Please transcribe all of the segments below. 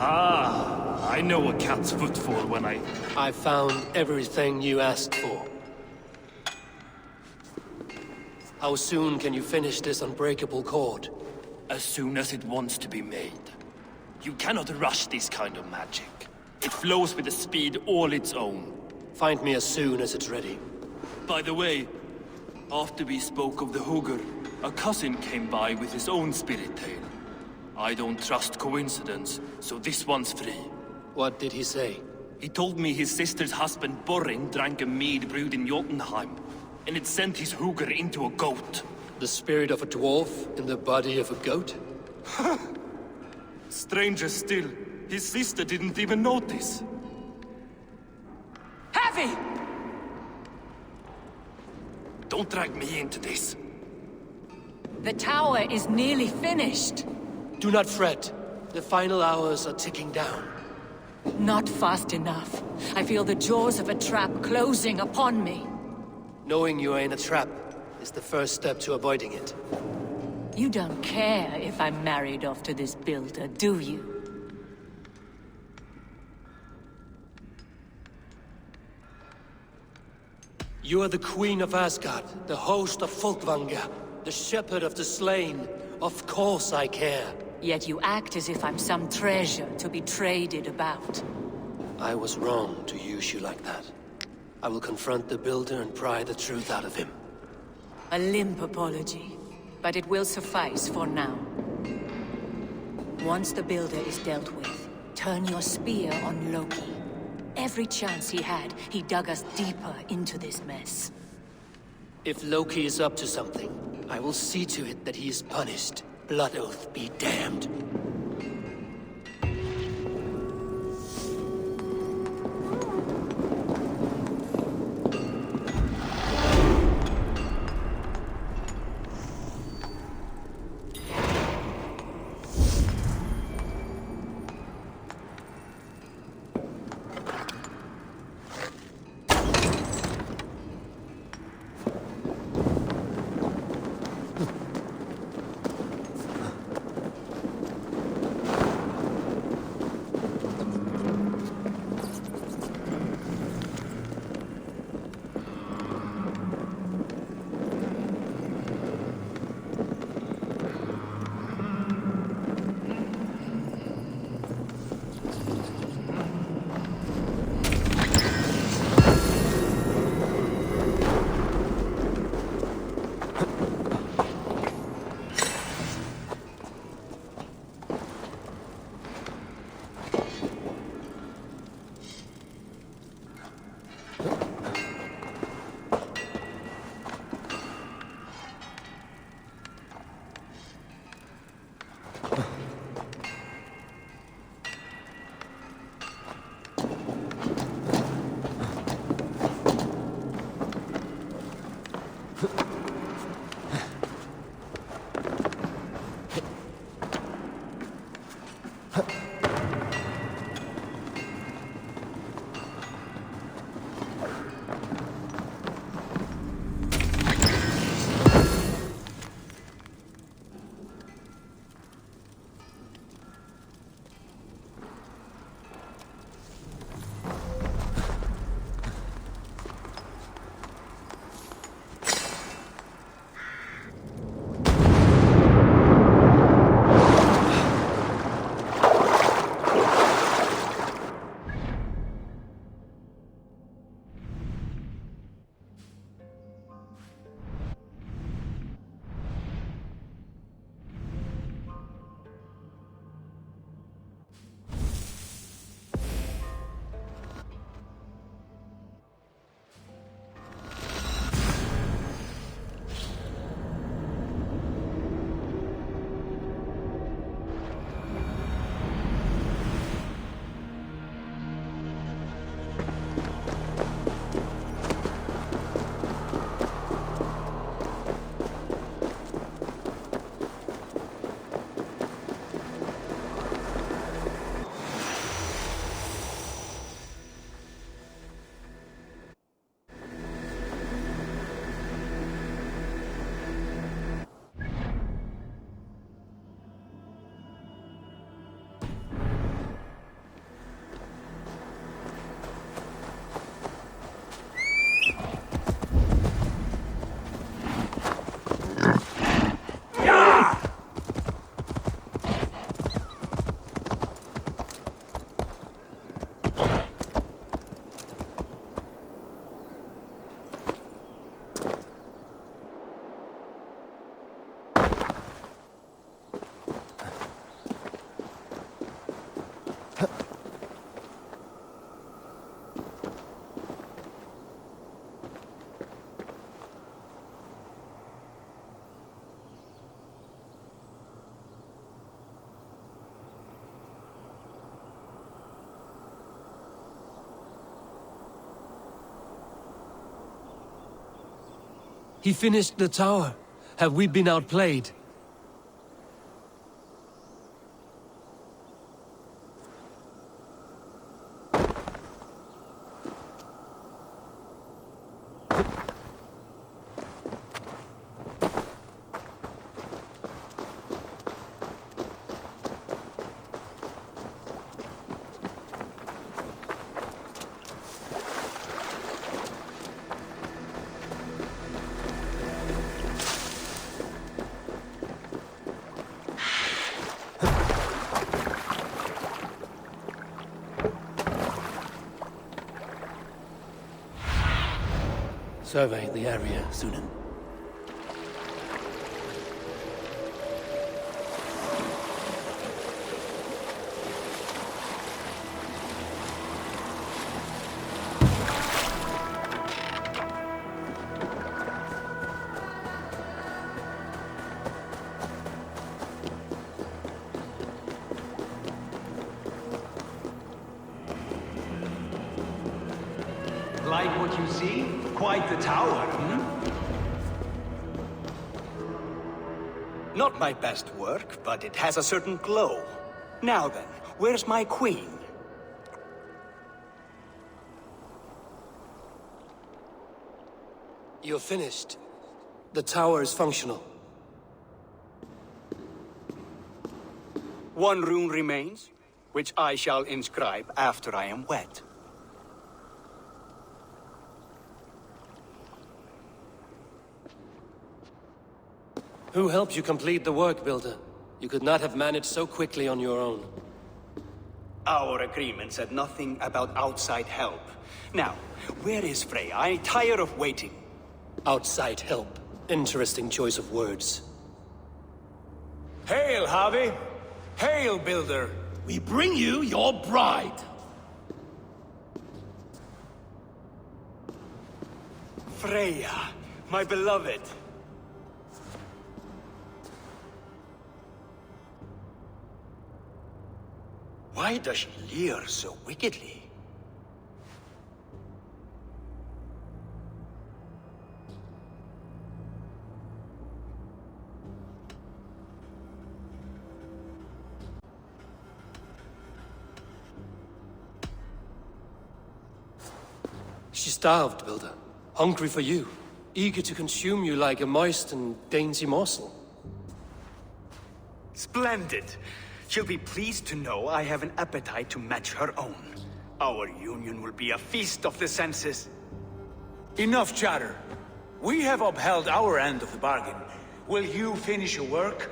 Ah, I know a cat's footfall when I found everything you asked for. How soon can you finish this unbreakable cord? As soon as it wants to be made. You cannot rush this kind of magic. It flows with a speed all its own. Find me as soon as it's ready. By the way, after we spoke of the Hugr, a cousin came by with his own spirit tale. I don't trust coincidence, so this one's free. What did he say? He told me his sister's husband Borin drank a mead brewed in Jotunheim, and it sent his Hugr into a goat. The spirit of a dwarf in the body of a goat? Stranger still, his sister didn't even notice. Heavy! Don't drag me into this. The tower is nearly finished. Do not fret. The final hours are ticking down. Not fast enough. I feel the jaws of a trap closing upon me. Knowing you are in a trap is the first step to avoiding it. You don't care if I'm married off to this builder, do you? You are the Queen of Asgard, the host of Folkvanga, the shepherd of the slain. Of course I care. Yet you act as if I'm some treasure to be traded about. I was wrong to use you like that. I will confront the builder and pry the truth out of him. A limp apology, but it will suffice for now. Once the builder is dealt with, turn your spear on Loki. Every chance he had, he dug us deeper into this mess. If Loki is up to something, I will see to it that he is punished. Blood Oath be damned. He finished the tower. Have we been outplayed? Survey the area, Sunan. Like what you see? Quite the tower, hmm? Not my best work, but it has a certain glow. Now then, where's my queen? You're finished. The tower is functional. One rune remains, which I shall inscribe after I am wet. Who helped you complete the work, Builder? You could not have managed so quickly on your own. Our agreement said nothing about outside help. Now, where is Freya? I'm tired of waiting. Outside help. Interesting choice of words. Hail, Harvey! Hail, Builder! We bring you your bride! Freya, my beloved. Why does she leer so wickedly? She starved, Builder. Hungry for you. Eager to consume you like a moist and dainty morsel. Splendid. She'll be pleased to know I have an appetite to match her own. Our union will be a feast of the senses. Enough chatter. We have upheld our end of the bargain. Will you finish your work?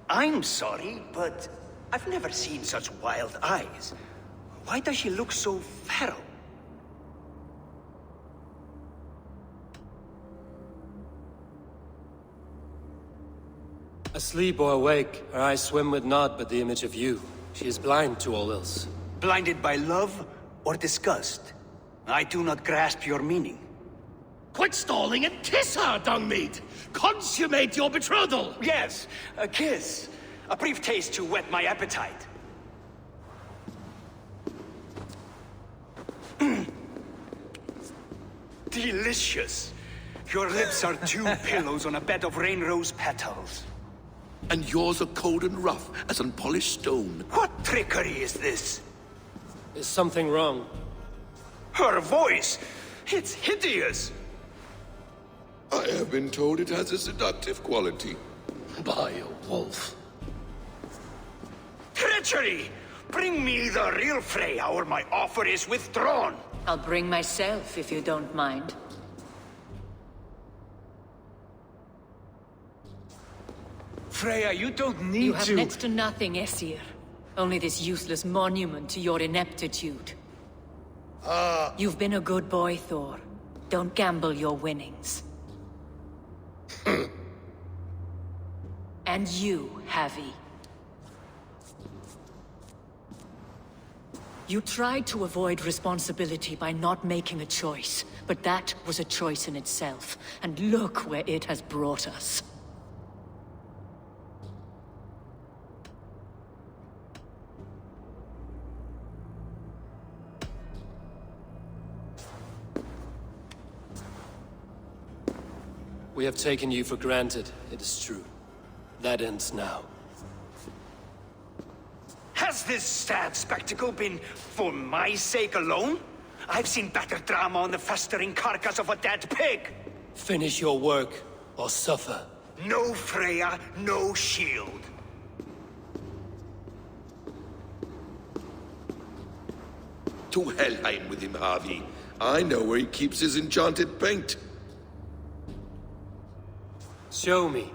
I'm sorry, but I've never seen such wild eyes. Why does she look so feral? Asleep or awake, her eyes swim with naught but the image of you. She is blind to all else. Blinded by love or disgust? I do not grasp your meaning. Quit stalling and kiss her, Dungmeat! Consummate your betrothal! Yes, a kiss. A brief taste to whet my appetite. Delicious. Your lips are two pillows on a bed of rain rose petals. And yours are cold and rough as unpolished stone. What trickery is this? Is something wrong? Her voice! It's hideous! I have been told it has a seductive quality. By a wolf. Treachery! Bring me the real Freya or my offer is withdrawn! I'll bring myself if you don't mind. Freya, you don't need You have to... next to nothing, Aesir. Only this useless monument to your ineptitude. You've been a good boy, Thor. Don't gamble your winnings. And you, Havi. You tried to avoid responsibility by not making a choice, but that was a choice in itself, and look where it has brought us. We have taken you for granted, it is true. That ends now. Has this sad spectacle been for my sake alone? I've seen better drama on the festering carcass of a dead pig! Finish your work, or suffer. No Freya, no shield. To Helheim with him, Harvey. I know where he keeps his enchanted paint. Show me.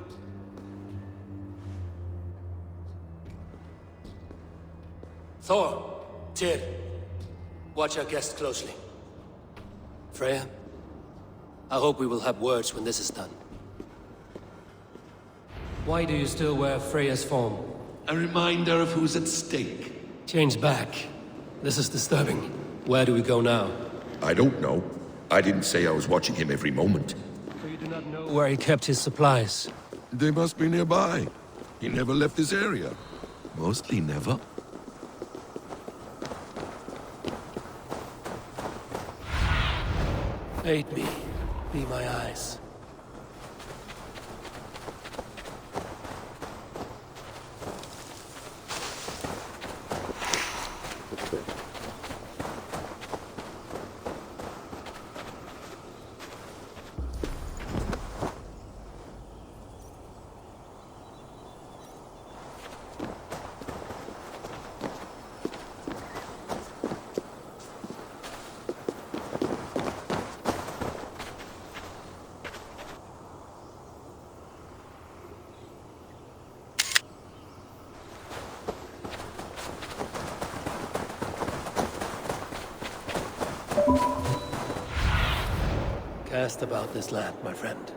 Thor, Tyr, watch our guest closely. Freya, I hope we will have words when this is done. Why do you still wear Freya's form? A reminder of who's at stake. Change back. This is disturbing. Where do we go now? I don't know. I didn't say I was watching him every moment. So you do not know where he kept his supplies? They must be nearby. He never left this area. Mostly never. Aid me. Be my eyes. Cast about this land, my friend.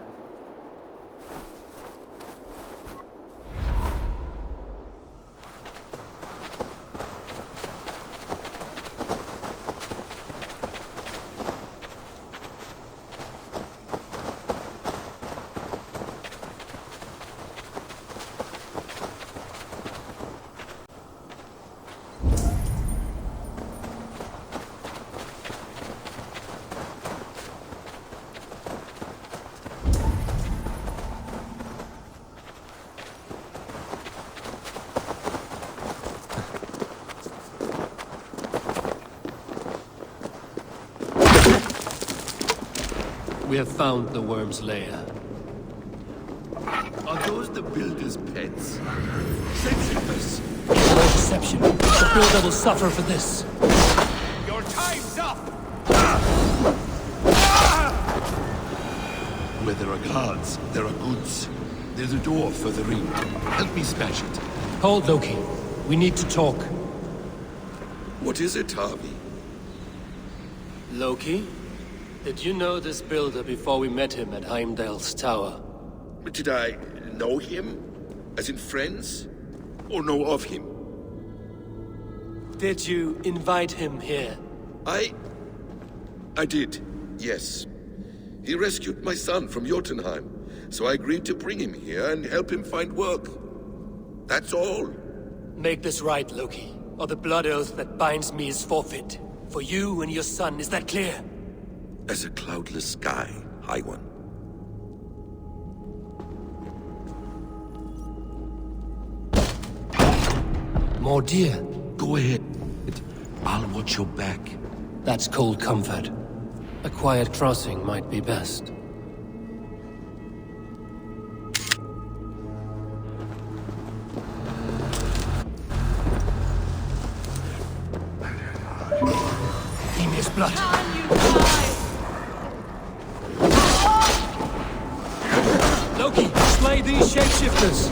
We have found the worm's lair. Are those the builder's pets? Sensitive. No deception. The builder will suffer for this. Your time's up! Where there are guards, there are goods. There's a door further in. Help me smash it. Hold, Loki. We need to talk. What is it, Harvey? Loki? Did you know this builder before we met him at Heimdall's tower? Did I know him? As in friends? Or know of him? Did you invite him here? I did, yes. He rescued my son from Jotunheim, so I agreed to bring him here and help him find work. That's all. Make this right, Loki, or the blood oath that binds me is forfeit. For you and your son, is that clear? As a cloudless sky, High One. More deer. Go ahead. I'll watch your back. That's cold comfort. A quiet crossing might be best. Emir's blood. Loki, slay these shapeshifters!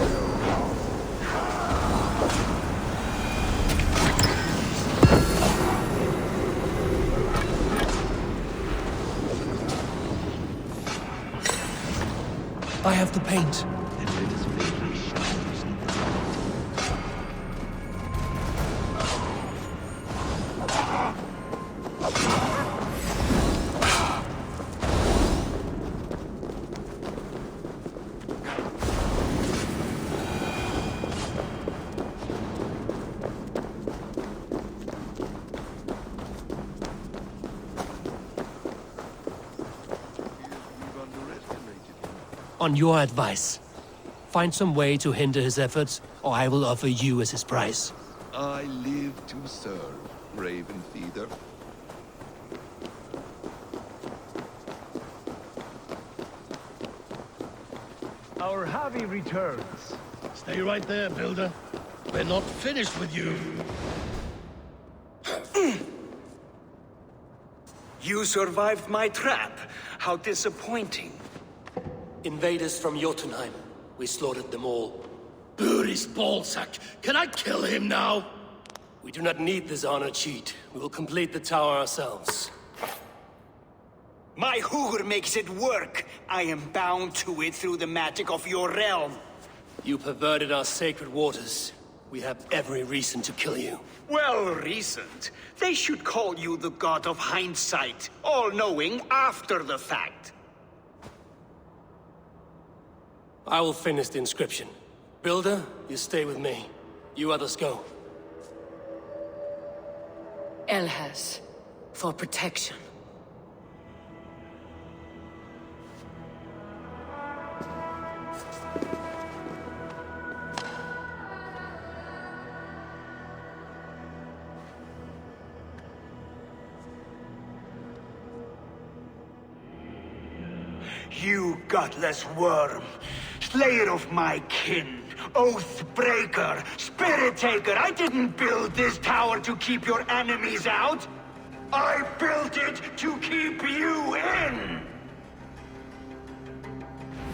I have the paint. On your advice, find some way to hinder his efforts, or I will offer you as his price. I live to serve, Raven Feeder. Our Javi returns. Stay right there, Builder. We're not finished with you. You survived my trap. How disappointing. Invaders from Jotunheim. We slaughtered them all. Booty's ballsack. Can I kill him now? We do not need this honor cheat. We will complete the tower ourselves. My Hugr makes it work. I am bound to it through the magic of your realm. You perverted our sacred waters. We have every reason to kill you. Well reasoned. They should call you the god of hindsight, all-knowing after the fact. I will finish the inscription. Builder, you stay with me. You others go. Elhas, for protection. You gutless worm, slayer of my kin, oath breaker, spirit taker. I didn't build this tower to keep your enemies out. I built it to keep you in.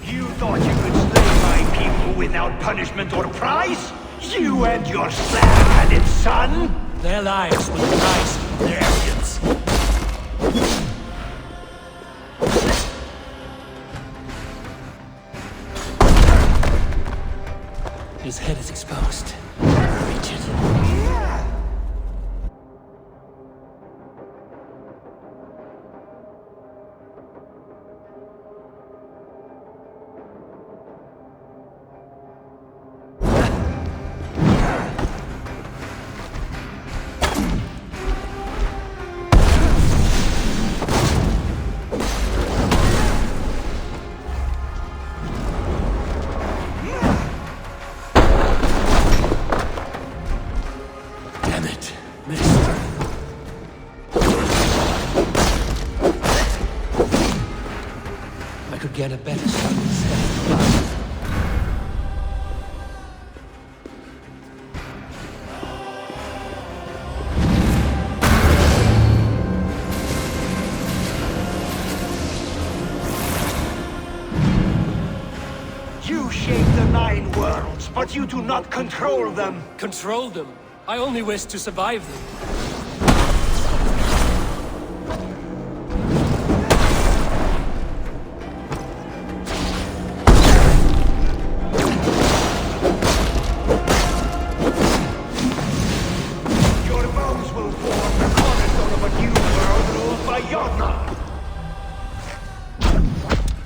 You thought you could slay my people without punishment or prize? You and your slab-handed son? Their lives will be nice, their arrogance. His head is exposed. Reach it. Get a better shot instead. You shape the 9 worlds, but you do not control them. Control them? I only wish to survive them.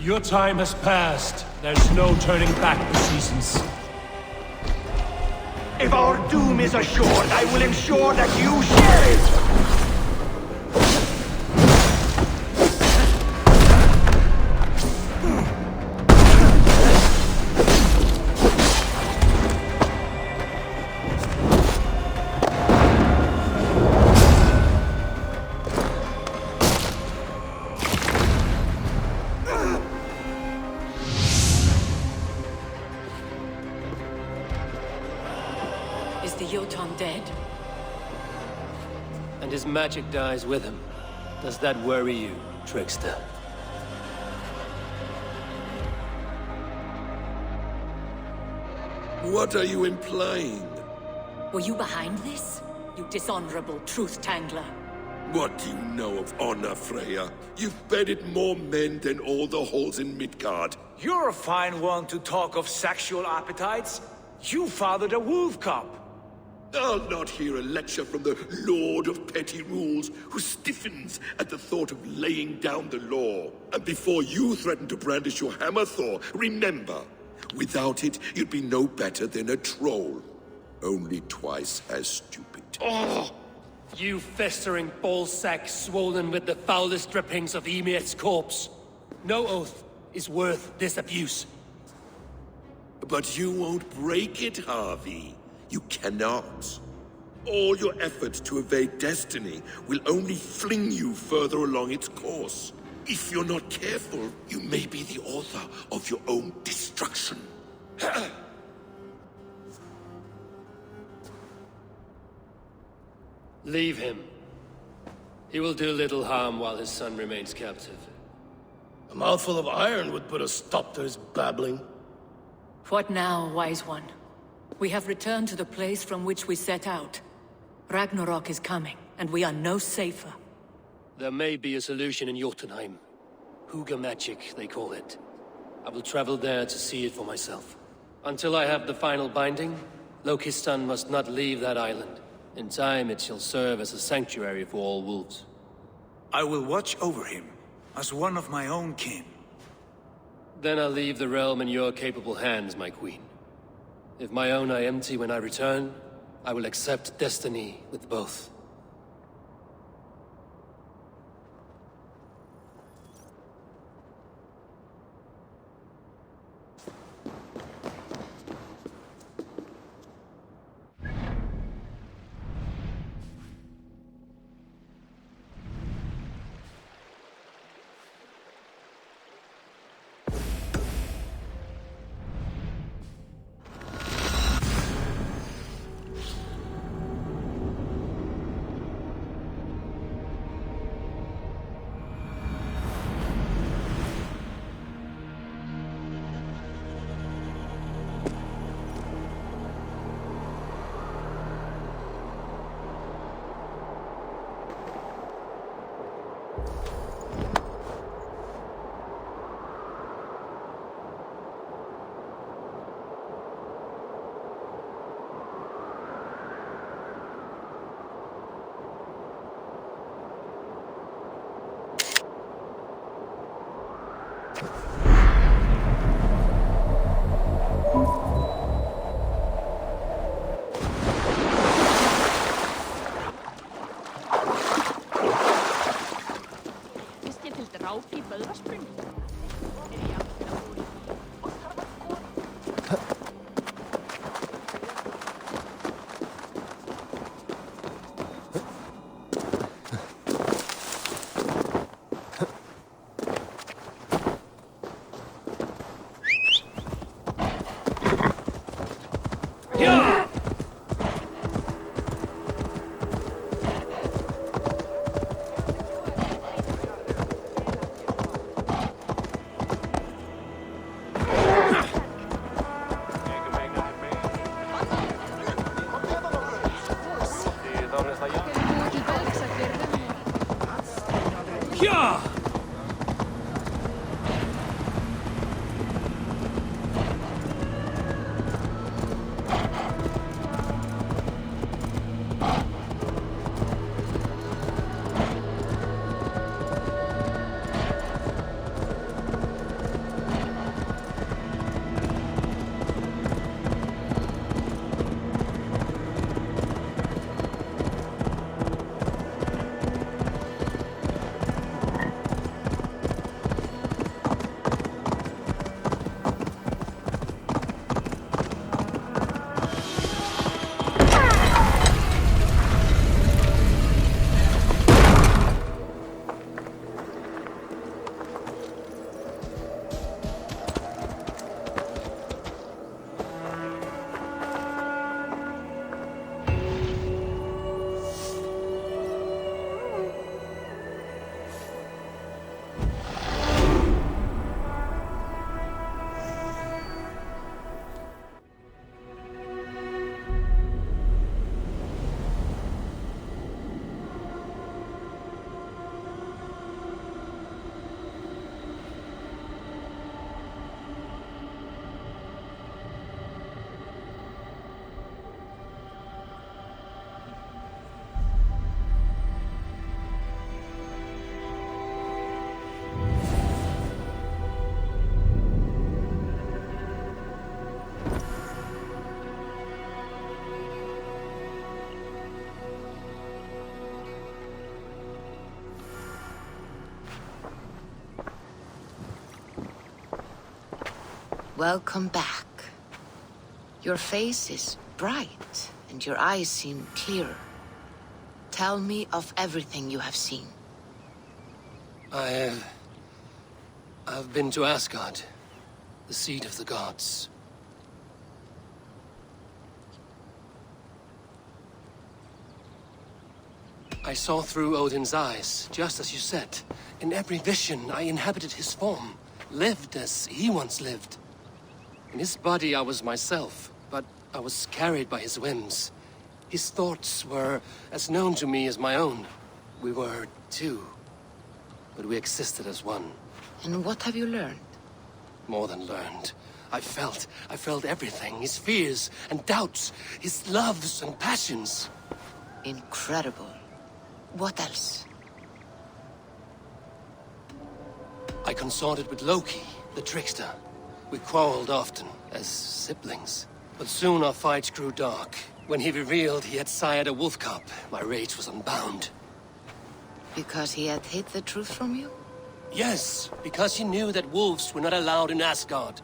Your time has passed. There's no turning back the seasons. If our doom is assured, I will ensure that you share it! Is the Jotun dead? And his magic dies with him. Does that worry you, trickster? What are you implying? Were you behind this? You dishonorable truth-tangler. What do you know of honor, Freya? You've bedded more men than all the halls in Midgard. You're a fine one to talk of sexual appetites. You fathered a wolf cub. I'll not hear a lecture from the Lord of Petty Rules, who stiffens at the thought of laying down the law. And before you threaten to brandish your hammer, Thor, remember, without it, you'd be no better than a troll. Only twice as stupid. Oh! You festering ballsack swollen with the foulest drippings of Ymir's corpse. No oath is worth this abuse. But you won't break it, Harvey. You cannot. All your efforts to evade destiny will only fling you further along its course. If you're not careful, you may be the author of your own destruction. Leave him. He will do little harm while his son remains captive. A mouthful of iron would put a stop to his babbling. What now, wise one? We have returned to the place from which we set out. Ragnarok is coming, and we are no safer. There may be a solution in Jotunheim. Hugger magic, they call it. I will travel there to see it for myself. Until I have the final binding, Loki's son must not leave that island. In time, it shall serve as a sanctuary for all wolves. I will watch over him, as one of my own kin. Then I'll leave the realm in your capable hands, my queen. If my own are empty when I return, I will accept destiny with both. Welcome back. Your face is bright, and your eyes seem clearer. Tell me of everything you have seen. I've been to Asgard, the seat of the gods. I saw through Odin's eyes, just as you said. In every vision, I inhabited his form, lived as he once lived. In his body, I was myself, but I was carried by his whims. His thoughts were as known to me as my own. We were two, but we existed as one. And what have you learned? More than learned. I felt everything. His fears and doubts, his loves and passions. Incredible. What else? I consorted with Loki, the trickster. We quarreled often, as siblings. But soon our fights grew dark. When he revealed he had sired a wolf cub, my rage was unbound. Because he had hid the truth from you? Yes, because he knew that wolves were not allowed in Asgard.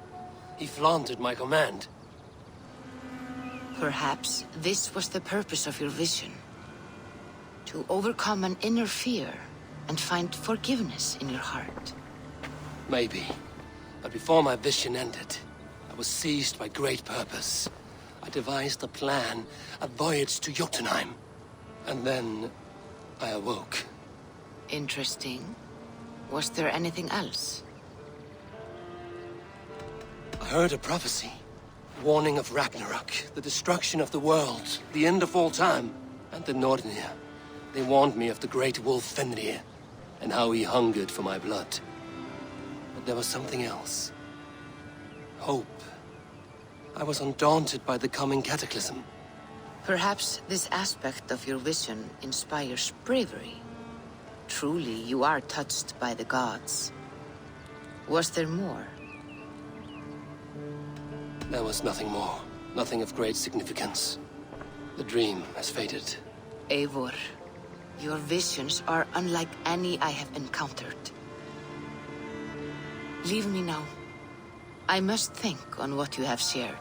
He flaunted my command. Perhaps this was the purpose of your vision. To overcome an inner fear and find forgiveness in your heart. Maybe. But before my vision ended, I was seized by great purpose. I devised a plan, a voyage to Jotunheim. And then I awoke. Interesting. Was there anything else? I heard a prophecy. Warning of Ragnarok, the destruction of the world, the end of all time, and the Nornir. They warned me of the great wolf Fenrir, and how he hungered for my blood. But there was something else. Hope. I was undaunted by the coming cataclysm. Perhaps this aspect of your vision inspires bravery. Truly, you are touched by the gods. Was there more? There was nothing more. Nothing of great significance. The dream has faded. Eivor, your visions are unlike any I have encountered. Leave me now. I must think on what you have shared.